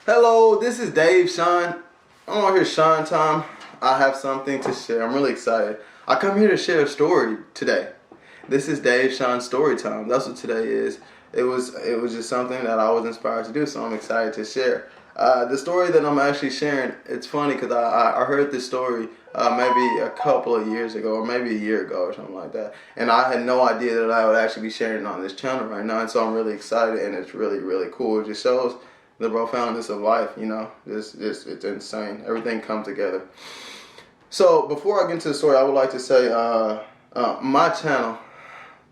Hello, this is Dave Sean. I'm on here Sean time. I have something to share. I'm really excited. I come here to share a story today. This is Dave Sean story time. That's what today is. It was just something that I was inspired to do, so I'm excited to share. The story that I'm actually sharing, it's funny because I heard this story maybe a couple of years ago or maybe a year ago or something like that. And I had no idea that I would actually be sharing it on this channel right now. And so I'm really excited and it's really, really cool. It just shows the profoundness of life, you know. It's insane. Everything comes together. So before I get into the story, I would like to say my channel,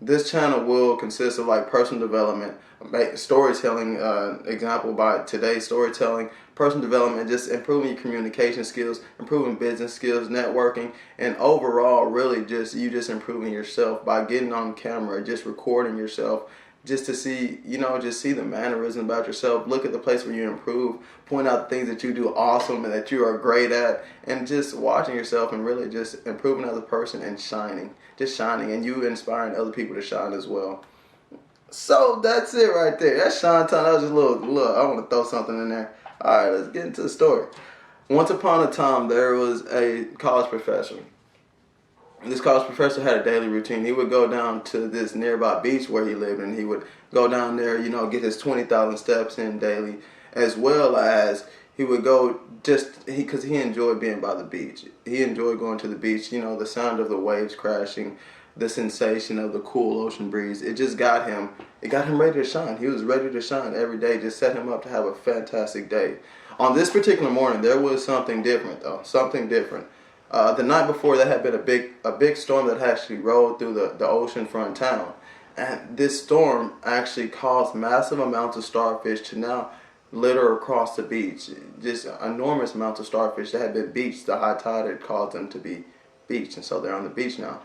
this channel will consist of like personal development, storytelling, example by today's storytelling, personal development, just improving your communication skills, improving business skills, networking, and overall really just improving yourself by getting on camera, just recording yourself, just to see, just see the mannerism about yourself, look at the place where you improve, point out the things that you do awesome and that you are great at, and just watching yourself and really just improving as a person and shining, just shining, and you inspiring other people to shine as well. So that's it right there. That's Sean time. That was just a little, I want to throw something in there. All right, let's get into the story. Once upon a time, there was a college professor. This college professor had a daily routine. He would go down to this nearby beach where he lived, and he would go down there, get his 20,000 steps in daily, as well as he would go because he enjoyed being by the beach. He enjoyed going to the beach, the sound of the waves crashing, the sensation of the cool ocean breeze. It got him ready to shine. He was ready to shine every day, just set him up to have a fantastic day. On this particular morning, there was something different though, something different. The night before, there had been a big storm that actually rolled through the oceanfront town, and this storm actually caused massive amounts of starfish to now litter across the beach. Just enormous amounts of starfish that had been beached. The high tide had caused them to be beached, and so they're on the beach now.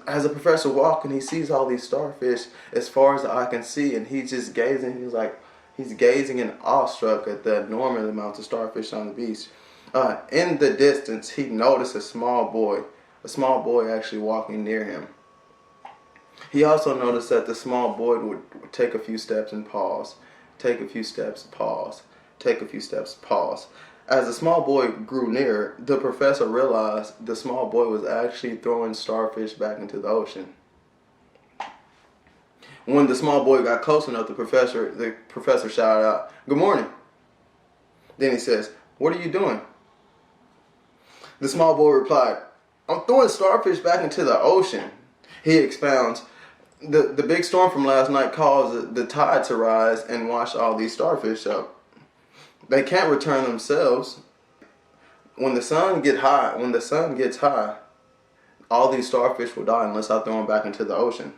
As a professor walking, he sees all these starfish as far as the eye can see, and he's just gazing. He's gazing and awestruck at the enormous amounts of starfish on the beach. In the distance, he noticed a small boy actually walking near him. He also noticed that the small boy would take a few steps and pause, take a few steps, pause, take a few steps, pause. As the small boy grew nearer, the professor realized the small boy was actually throwing starfish back into the ocean. When the small boy got close enough, the professor shouted out, "Good morning." Then he says, "What are you doing?" The small boy replied, "I'm throwing starfish back into the ocean." He expounds, the big storm from last night caused the tide to rise and wash all these starfish up. They can't return themselves. When the sun gets high, all these starfish will die unless I throw them back into the ocean.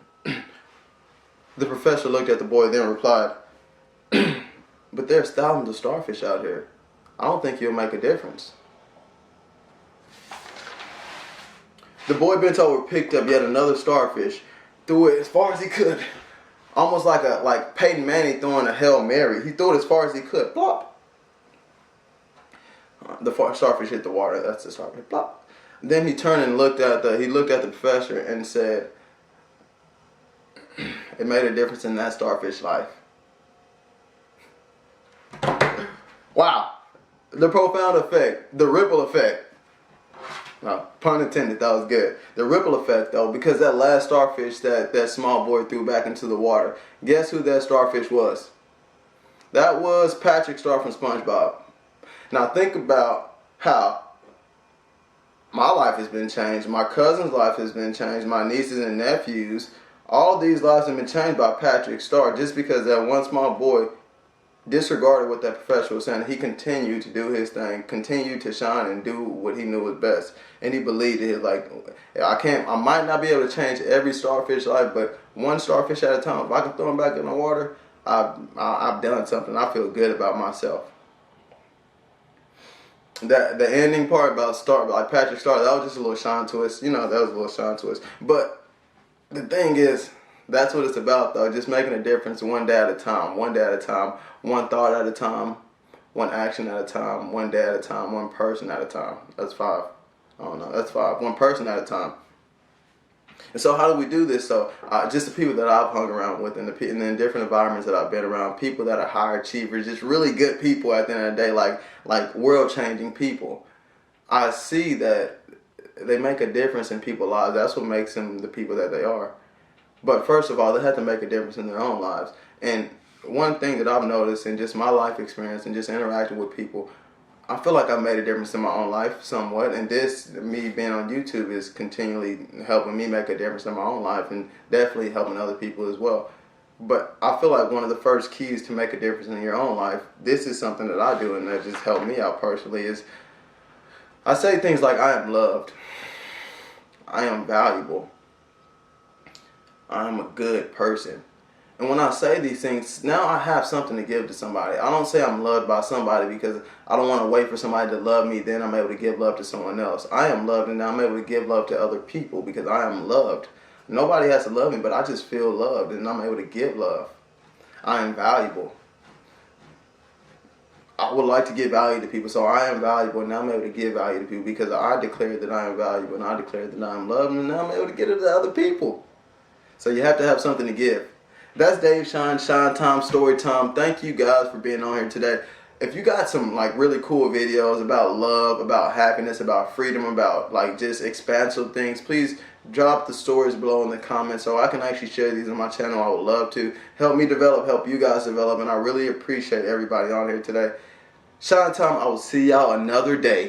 The professor looked at the boy, then replied, "But there's thousands of starfish out here. I don't think you'll make a difference." The boy bent over, picked up yet another starfish, threw it as far as he could, almost like Peyton Manning throwing a Hail Mary. He threw it as far as he could. Plop. The starfish hit the water. That's the starfish. Plop. Then he turned and looked at the professor and said, "It made a difference in that starfish life." Wow. The profound effect, the ripple effect. No, pun intended, that was good. The ripple effect though, because that last starfish that small boy threw back into the water, guess who that starfish was? That was Patrick Star from SpongeBob. Now think about how my life has been changed, my cousin's life has been changed, my nieces and nephews, all these lives have been changed by Patrick Star just because that one small boy disregarded what that professor was saying. He continued to do his thing, continued to shine and do what he knew was best. And he believed it. I might not be able to change every starfish life, but one starfish at a time. If I can throw them back in the water, I've done something. I feel good about myself. The ending part about Patrick Star, that was just a little shine twist. That was a little shine twist. But the thing is, that's what it's about though, just making a difference one day at a time, one thought at a time, one action at a time, one day at a time, one person at a time. That's 5. I don't know, that's 5. One person at a time. And so how do we do this? So just the people that I've hung around with and in different environments that I've been around, people that are high achievers, just really good people at the end of the day, like world changing people. I see that they make a difference in people's lives. That's what makes them the people that they are. But first of all, they have to make a difference in their own lives. And one thing that I've noticed in just my life experience and just interacting with people, I feel like I've made a difference in my own life somewhat, and this, me being on YouTube, is continually helping me make a difference in my own life and definitely helping other people as well. But I feel like one of the first keys to make a difference in your own life, this is something that I do and that just helped me out personally, is I say things like, I am loved, I am valuable, I am a good person. And when I say these things, now I have something to give to somebody. I don't say I'm loved by somebody because I don't want to wait for somebody to love me, then I'm able to give love to someone else. I am loved, and now I'm able to give love to other people because I am loved. Nobody has to love me, but I just feel loved, and I'm able to give love. I am valuable. I would like to give value to people, so I am valuable, and now I'm able to give value to people because I declared that I am valuable, and I declared that I am loved, and now I'm able to give it to other people. So you have to have something to give. That's Dave Shine Time, Story Time. Thank you guys for being on here today. If you got some like really cool videos about love, about happiness, about freedom, about like just expansive things, please drop the stories below in the comments so I can actually share these on my channel. I would love to. Help me develop, help you guys develop, and I really appreciate everybody on here today. Shine Time, I will see y'all another day.